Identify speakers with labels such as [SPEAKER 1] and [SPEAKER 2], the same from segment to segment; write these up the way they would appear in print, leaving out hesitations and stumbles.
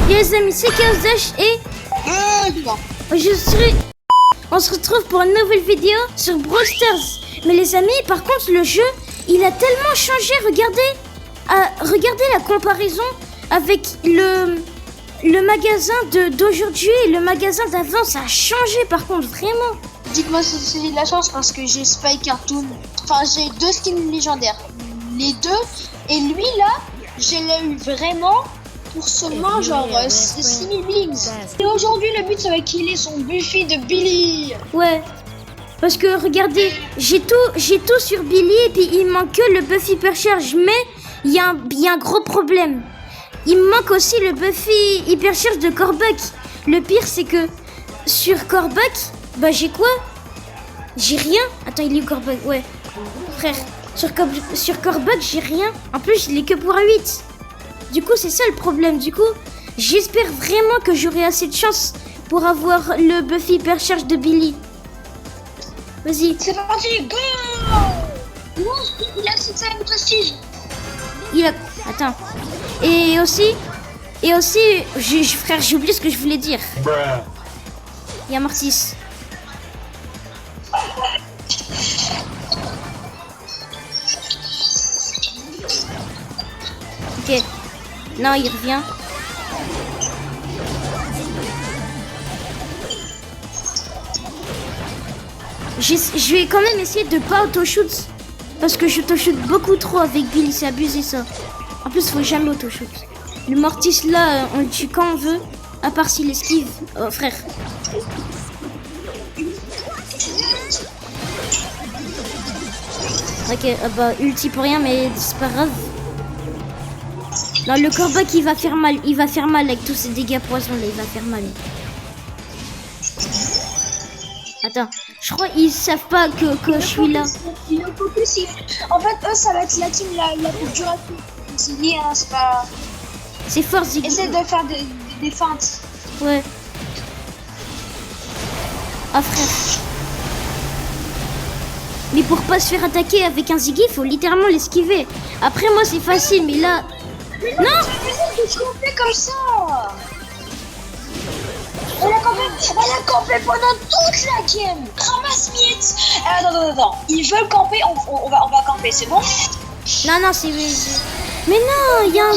[SPEAKER 1] Les amis, c'est Chaos et on se retrouve pour une nouvelle vidéo sur Brawl Stars. Mais les amis, par contre, le jeu, il a tellement changé. Regardez la comparaison avec le magasin d'aujourd'hui et le magasin d'avant. Ça a changé, par contre, vraiment.
[SPEAKER 2] Dites-moi si c'est de la chance parce que j'ai Spike Cartoon. Enfin, j'ai 2 skins légendaires. Les 2. Et lui, là, je l'ai eu vraiment pour seulement genre 6000 blings. Et aujourd'hui, le but, ça va killer son Buffy de Billy.
[SPEAKER 1] Ouais. Parce que regardez, j'ai tout sur Billy et puis il manque que le Buffy Hypercharge. Mais il y a un gros problème. Il me manque aussi le Buffy Hypercharge de Corbuck. Le pire, c'est que sur Corbuck, bah j'ai quoi? J'ai rien. Attends, il est où Corbuck? Ouais. Frère, sur Corbuck, j'ai rien. En plus, je l'ai que pour 8. Du coup, c'est ça le problème. Du coup, j'espère vraiment que j'aurai assez de chance pour avoir le Buffy Hypercharge de Billy. Vas-y.
[SPEAKER 2] C'est parti, go! Il a 6 prestige.
[SPEAKER 1] Attends. Et aussi, frère, j'ai oublié ce que je voulais dire. Il y a Mortis. Ok. Non, il revient. Je vais quand même essayer de pas auto-shoot. Parce que je auto-shoot beaucoup trop avec Billy, c'est abusé ça. En plus, faut jamais auto-shoot. Le Mortis là, on le tue quand on veut. À part s'il esquive. Oh frère. Ok, bah ulti pour rien, mais c'est pas grave. Non, le Corbuck il va faire mal avec tous ces dégâts poison là, il va faire mal. Attends, je crois qu'ils savent pas que je suis là.
[SPEAKER 2] Il est focus. En fait, eux, ça va être la team la plus dure à tout. C'est lié, hein, c'est pas...
[SPEAKER 1] C'est fort, Ziggy.
[SPEAKER 2] Essaie de faire des feintes.
[SPEAKER 1] Ouais. Ah, frère. Mais pour pas se faire attaquer avec un Ziggy, il faut littéralement l'esquiver. Après, moi, c'est facile, mais là...
[SPEAKER 2] Non, tu fais comme ça. Elle a campé pendant toute la game. Ramasse Miette. Attends. Ils veulent camper, on va camper, c'est bon?
[SPEAKER 1] Non, c'est... Mais non, il y a un...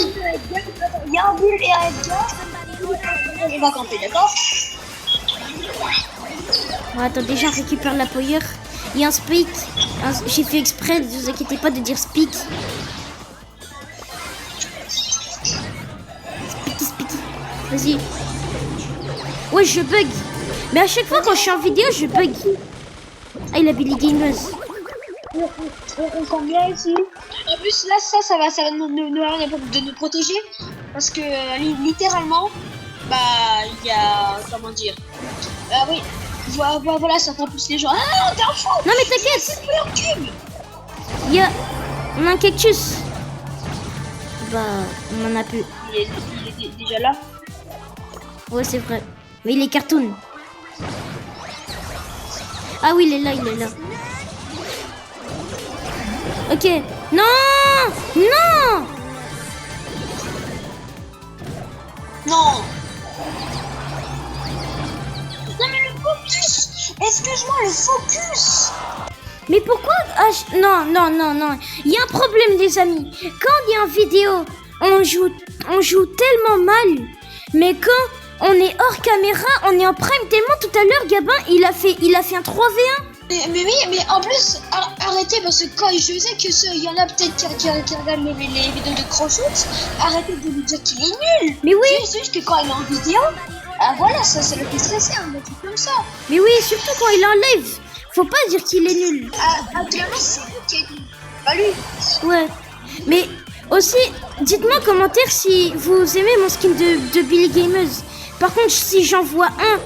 [SPEAKER 2] Il y a un bull et un Edgar. On va camper, d'accord?
[SPEAKER 1] Bon, attendez, j'en récupère la power. Il y a un speak. J'ai fait exprès, ne vous inquiétez pas de dire speak. Speaky. Vas-y. Ouais, je bug. Mais à chaque fois quand je suis en vidéo, je bug. Ah, il a Billy Gamers.
[SPEAKER 2] On campe bien ici. En plus, là, ça va nous protéger. Parce que, littéralement, bah, il y a... Comment dire? Bah oui. Voilà, ça repousse les gens. Ah non, t'es un fou!
[SPEAKER 1] Non, mais t'inquiète! On a un cactus. Bah, on en a plus.
[SPEAKER 2] Il est déjà là.
[SPEAKER 1] Ouais, c'est vrai. Mais il est cartoon. Ah oui, il est là. Ok. Non!
[SPEAKER 2] Non, mais le focus! Excuse-moi, le focus!
[SPEAKER 1] Mais pourquoi? Non. Il y a un problème, les amis. Quand il y a une vidéo, on joue tellement mal. Mais quand on est hors caméra, on est en prime tellement. Tout à l'heure, Gabin, il a fait un 3v1.
[SPEAKER 2] Mais oui, mais en plus, arrêtez, parce que quand je sais que il y en a peut-être qui regardent les vidéos de Croshoot, arrêtez de lui dire qu'il est nul.
[SPEAKER 1] Mais oui.
[SPEAKER 2] C'est juste que quand il est en vidéo, voilà, ça le fait stresser, un truc comme ça.
[SPEAKER 1] Mais oui, surtout quand il est en live. Faut pas dire qu'il est nul.
[SPEAKER 2] Actuellement, c'est lui qui est nul, pas lui.
[SPEAKER 1] Ouais. Mais aussi, dites-moi en commentaire si vous aimez mon skin de Billy Gamers. Par contre, si j'en vois un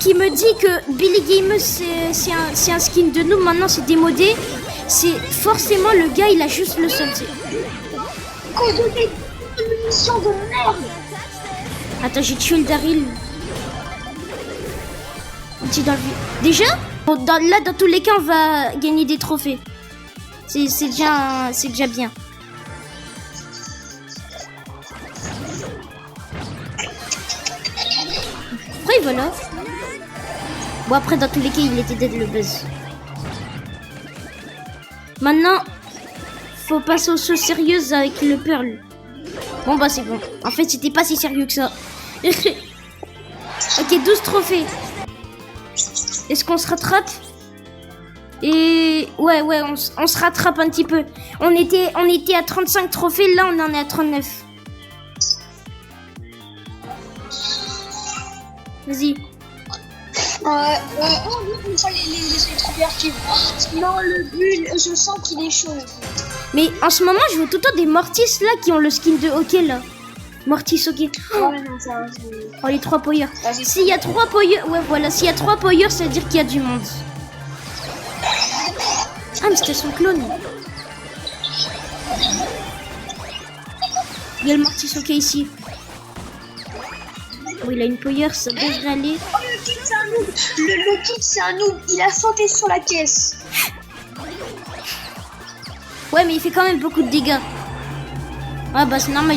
[SPEAKER 1] qui me dit que Billy Gamers c'est un skin de nous, maintenant c'est démodé, c'est forcément le gars, il a juste le seul.
[SPEAKER 2] Cause de des munitions de merde.
[SPEAKER 1] Attends, j'ai tué le Daryl. Déjà, dans tous les cas, on va gagner des trophées. C'est déjà bien. voilà. Bon, après, dans tous les cas, il était dead le buzz. Maintenant, faut passer aux choses sérieuses avec le Pearl. Bon, bah, c'est bon. En fait, c'était pas si sérieux que ça. Ok, 12 trophées. Est-ce qu'on se rattrape? Et ouais, on se rattrape un petit peu. On était à 35 trophées, là, on en est à 39. Vas-y.
[SPEAKER 2] Les convertir. Non, le bulle, je sens qu'il est chaud.
[SPEAKER 1] Mais en ce moment, je vois tout le temps des Mortis là qui ont le skin de hockey là. Mortis hockey.
[SPEAKER 2] Ouais, non, ça.
[SPEAKER 1] Oh, les 3 poyeurs. S'il y a 3 poyeurs, ouais, voilà. S'il y a 3 poyeurs, ça veut dire qu'il y a du monde. Ah, mais c'était son clone. Il y a le Mortis hockey ici. Oh, il a une poyeur, ça devrait aller.
[SPEAKER 2] Oh, le kid, c'est un noob. Le kid, c'est un noob. Il a sauté sur la caisse.
[SPEAKER 1] Ouais, mais il fait quand même beaucoup de dégâts. Ouais, bah c'est normal,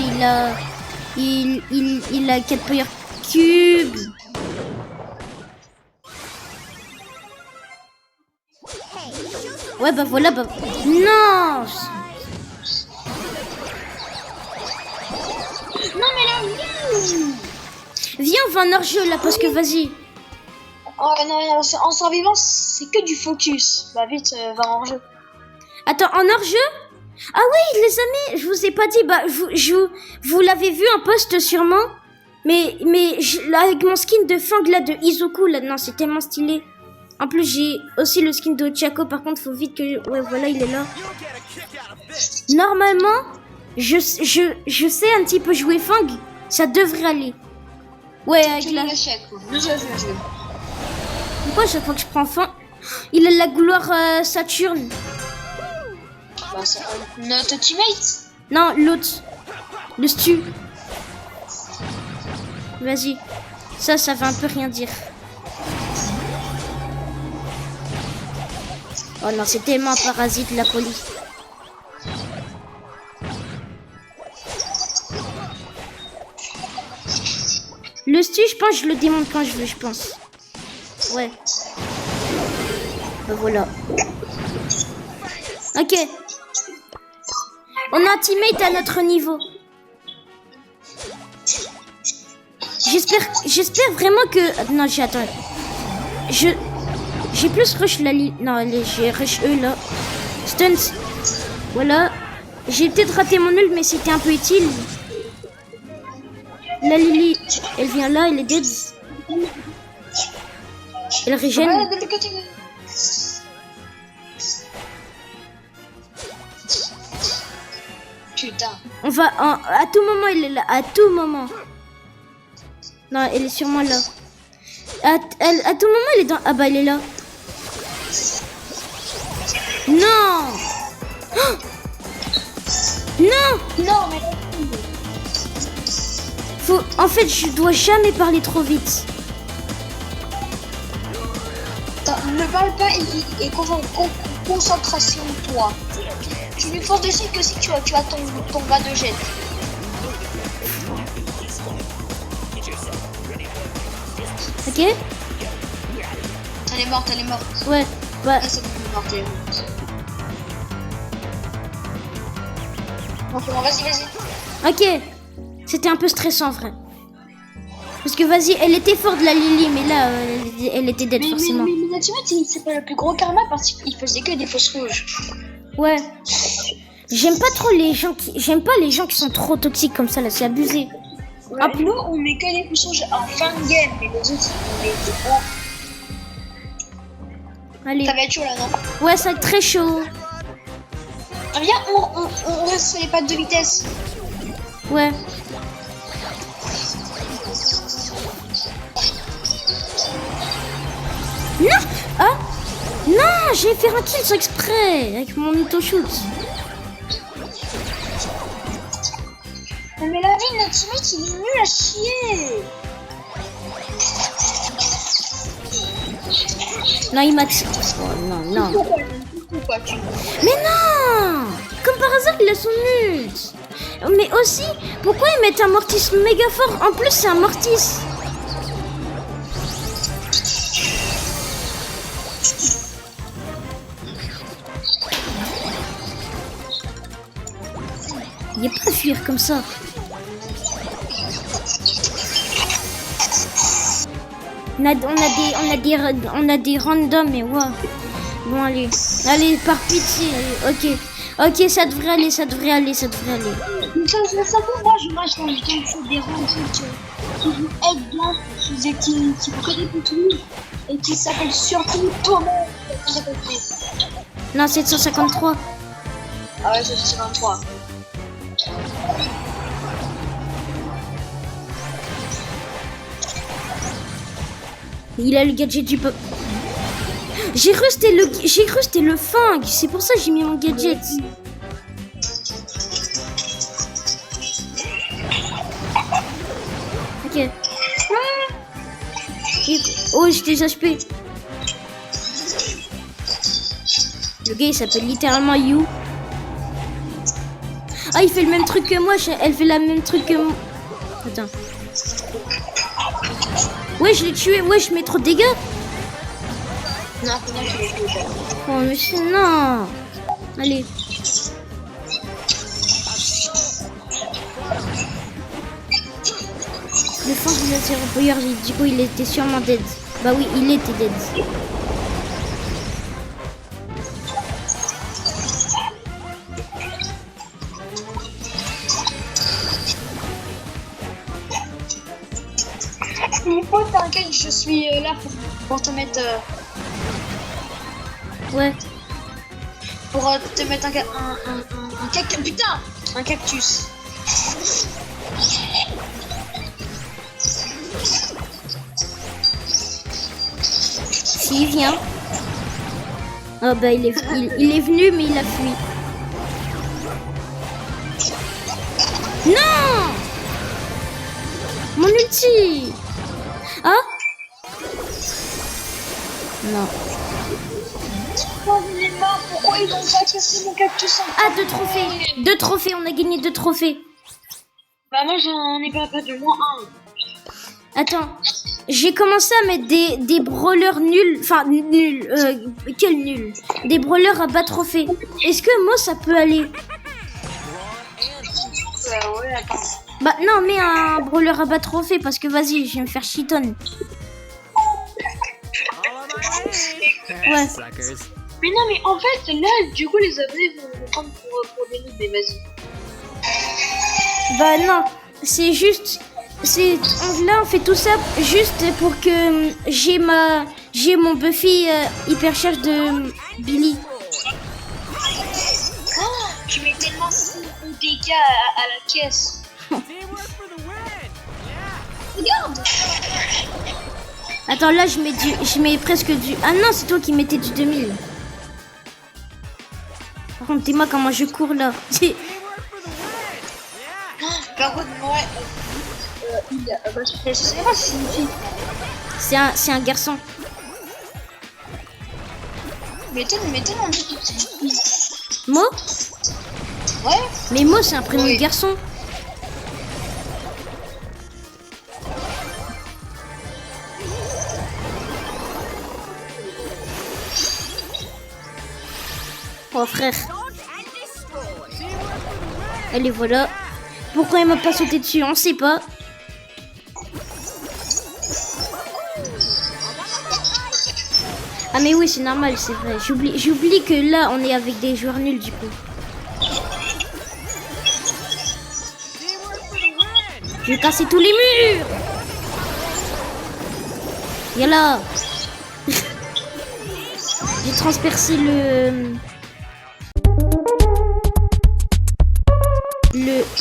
[SPEAKER 1] il a 4 poyeurs cubes. Ouais, bah voilà, bah... Non!
[SPEAKER 2] Non, mais là,
[SPEAKER 1] Viens, on va en hors-jeu là, parce que vas-y.
[SPEAKER 2] oh non, en survivance, c'est que du focus. Bah vite, va en jeu.
[SPEAKER 1] Attends, en hors-jeu? Ah oui, les amis, je vous ai pas dit, bah, vous l'avez vu en post sûrement. Mais là, avec mon skin de Fang là, de Izuku là, non, c'est tellement stylé. En plus, j'ai aussi le skin de Ochako, par contre, faut vite que... Ouais, voilà, il est là. Normalement, je sais un petit peu jouer Fang, ça devrait aller. Ouais, avec la... Pourquoi chaque fois que je prends Fang, il a la gloire Saturne?
[SPEAKER 2] Bah, c'est notre teammate.
[SPEAKER 1] Non, l'autre. Le Stu. Vas-y. Ça veut un peu rien dire. Oh non, c'est tellement un parasite, la police. Le Stu, je pense, je le démonte quand je veux, je pense. Ouais. Ben voilà. Ok. On a un teammate à notre niveau. J'espère vraiment que... Non, j'attends. J'ai plus rush la ligne. Non, j'ai rush eux là. Stunts. Voilà. J'ai peut-être raté mon ult, mais c'était un peu utile. La Lily, elle vient là, elle est dead. Elle régène.
[SPEAKER 2] Putain.
[SPEAKER 1] On va... à tout moment, elle est là. À tout moment. Non, elle est sûrement là. À tout moment, elle est dans... Ah bah, elle est là. Non. Oh non.
[SPEAKER 2] Non, mais...
[SPEAKER 1] En fait, je dois jamais parler trop vite.
[SPEAKER 2] Attends, ne parle pas et concentration toi. Tu lui forces dessus que si tu as ton bas de jet.
[SPEAKER 1] Ok.
[SPEAKER 2] Elle est morte.
[SPEAKER 1] Ouais, bah...
[SPEAKER 2] Ah, c'est bon, elle est morte. Bon, vas-y.
[SPEAKER 1] Ok. C'était un peu stressant, vrai. Parce que vas-y, elle était forte la Lily, mais là, elle était dead forcément.
[SPEAKER 2] Mais notre teammate, c'est pas le plus gros karma parce qu'il faisait que des fausses rouges.
[SPEAKER 1] Ouais. J'aime pas trop les gens qui... J'aime pas les gens qui sont trop toxiques comme ça, là, c'est abusé.
[SPEAKER 2] Ouais, nous, on met que des fausses rouges en fin de game, mais les autres, on met des gros.
[SPEAKER 1] Allez.
[SPEAKER 2] Ça va être chaud là, non?
[SPEAKER 1] Ouais, ça va être très chaud.
[SPEAKER 2] Ah, viens, on reste sur les pattes de vitesse.
[SPEAKER 1] Ouais. Non. Ah. Non, j'ai fait un kill sans exprès avec mon auto-shoot.
[SPEAKER 2] Mais la vie de notre teammate, il est nul à chier.
[SPEAKER 1] Non, il m'a tiré. Oh non.
[SPEAKER 2] Pourquoi tu...
[SPEAKER 1] Mais non. Comme par hasard, il a son ult. Mais aussi, pourquoi ils mettent un Mortis méga fort? En plus, c'est un Mortis. Il a pas à fuir comme ça. On a des randoms, mais ouais. Bon, allez, par pitié. Ok, ça devrait aller.
[SPEAKER 2] Ça fait, moi je marche dans le temps sur des randoms qui vous aident bien, qui vous connaissent tout et qui s'appellent surtout Thomas.
[SPEAKER 1] Non, 753.
[SPEAKER 2] Ah ouais, 753.
[SPEAKER 1] Il a le gadget du peuple. J'ai cru que c'était le fang. C'est pour ça que j'ai mis mon gadget. Ok. Oh, j'ai des HP. Le gars, il s'appelle littéralement You. Ah, il fait le même truc que moi. Elle fait la même truc que moi. Attends. Ouais, je l'ai tué. Ouais, je mets trop de dégâts.
[SPEAKER 2] Non, c'est moi qui l'ai tué.
[SPEAKER 1] Oh, mais c'est... Non. Allez. Le fond de la regarde, du coup, il était sûrement dead. Bah oui, il était dead.
[SPEAKER 2] Mon pote, t'inquiète, je suis là pour te mettre...
[SPEAKER 1] Ouais.
[SPEAKER 2] Pour te mettre un cactus. Putain, un cactus.
[SPEAKER 1] S'il vient. Ah bah il est venu mais il a fui. Non! Mon ulti! Ah? Non.
[SPEAKER 2] Il est mort, pourquoi ils ont pas cassé mon cactus?
[SPEAKER 1] Ah, 2 trophées! 2 trophées, on a gagné 2 trophées.
[SPEAKER 2] Bah moi j'en ai pas de moins 1.
[SPEAKER 1] Attends, j'ai commencé à mettre des brawlers nuls. Enfin, nuls. Quel nul? Des brawlers à bas trophée. Est-ce que moi ça peut aller?
[SPEAKER 2] Ouais, attends.
[SPEAKER 1] Bah non, mets un brawler à bas trophée parce que vas-y, je vais me faire chiton. Ouais.
[SPEAKER 2] Mais non, mais en fait, là, du coup, les abonnés vont me prendre pour des noobs, mais vas-y.
[SPEAKER 1] Bah non, c'est juste... Là, on fait tout ça juste pour que j'ai mon Buffy hyper charge de Billy.
[SPEAKER 2] Oh, tu mets tellement de dégâts à la caisse. Regarde.
[SPEAKER 1] Attends, là, je mets presque du... Ah non, c'est toi qui mettais du 2000. Par contre, dis-moi comment je cours, là.
[SPEAKER 2] Par contre, ouais... je sais pas si c'est une fille.
[SPEAKER 1] C'est un garçon.
[SPEAKER 2] Mais tellement dit que c'est une fille.
[SPEAKER 1] Mo?
[SPEAKER 2] Ouais.
[SPEAKER 1] Mais Mo, c'est un prénom
[SPEAKER 2] Oui.
[SPEAKER 1] de garçon. Oh frère. Allez, voilà. Pourquoi il m'a pas sauté dessus, on sait pas. Ah mais oui, c'est normal, c'est vrai. J'oublie que là, on est avec des joueurs nuls du coup. Je vais casser tous les murs. Yalla. J'ai transpercé le...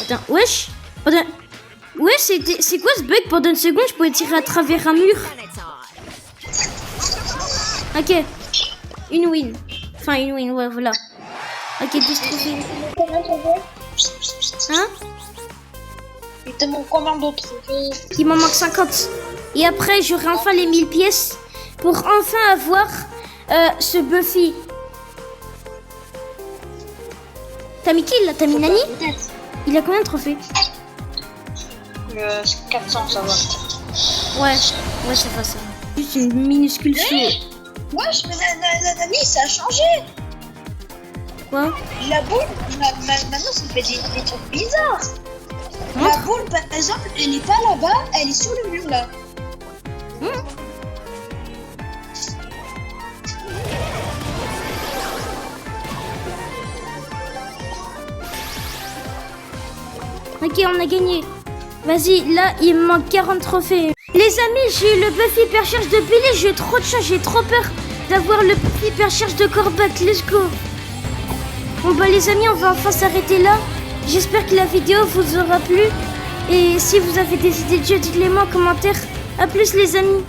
[SPEAKER 1] Attends, wesh. Ouais, c'est quoi ce bug? Pendant une seconde, je pouvais tirer à travers un mur. Ok. Une win. Enfin, une win, ouais, voilà. Ok, 10 trophées. Hein?
[SPEAKER 2] Il te manque combien d'autres trophées?
[SPEAKER 1] Il m'en manque 50. Et après, j'aurai enfin les 1000 pièces pour enfin avoir ce Buffy. T'as mis qui là? T'as mis Nani? Il a combien de trophées?
[SPEAKER 2] 400, ça va.
[SPEAKER 1] Ouais, ça va, ça. Juste une minuscule chose.
[SPEAKER 2] Wesh, mais la Nani, ça a changé.
[SPEAKER 1] Quoi?
[SPEAKER 2] La boule, maintenant ça me fait des trucs bizarres. La
[SPEAKER 1] Montre.
[SPEAKER 2] boule, par exemple, elle est pas là-bas, elle est sur le mur là.
[SPEAKER 1] Ok, on a gagné. Vas-y, là, il me manque 40 trophées. Les amis, j'ai eu le buff hyper charge de Billy. J'ai trop de chance, j'ai trop peur d'avoir le buff hyper charge de Corbac. Let's go. Bon bah les amis, on va enfin s'arrêter là. J'espère que la vidéo vous aura plu. Et si vous avez des idées de jeux, dites-les moi en commentaire. A plus les amis.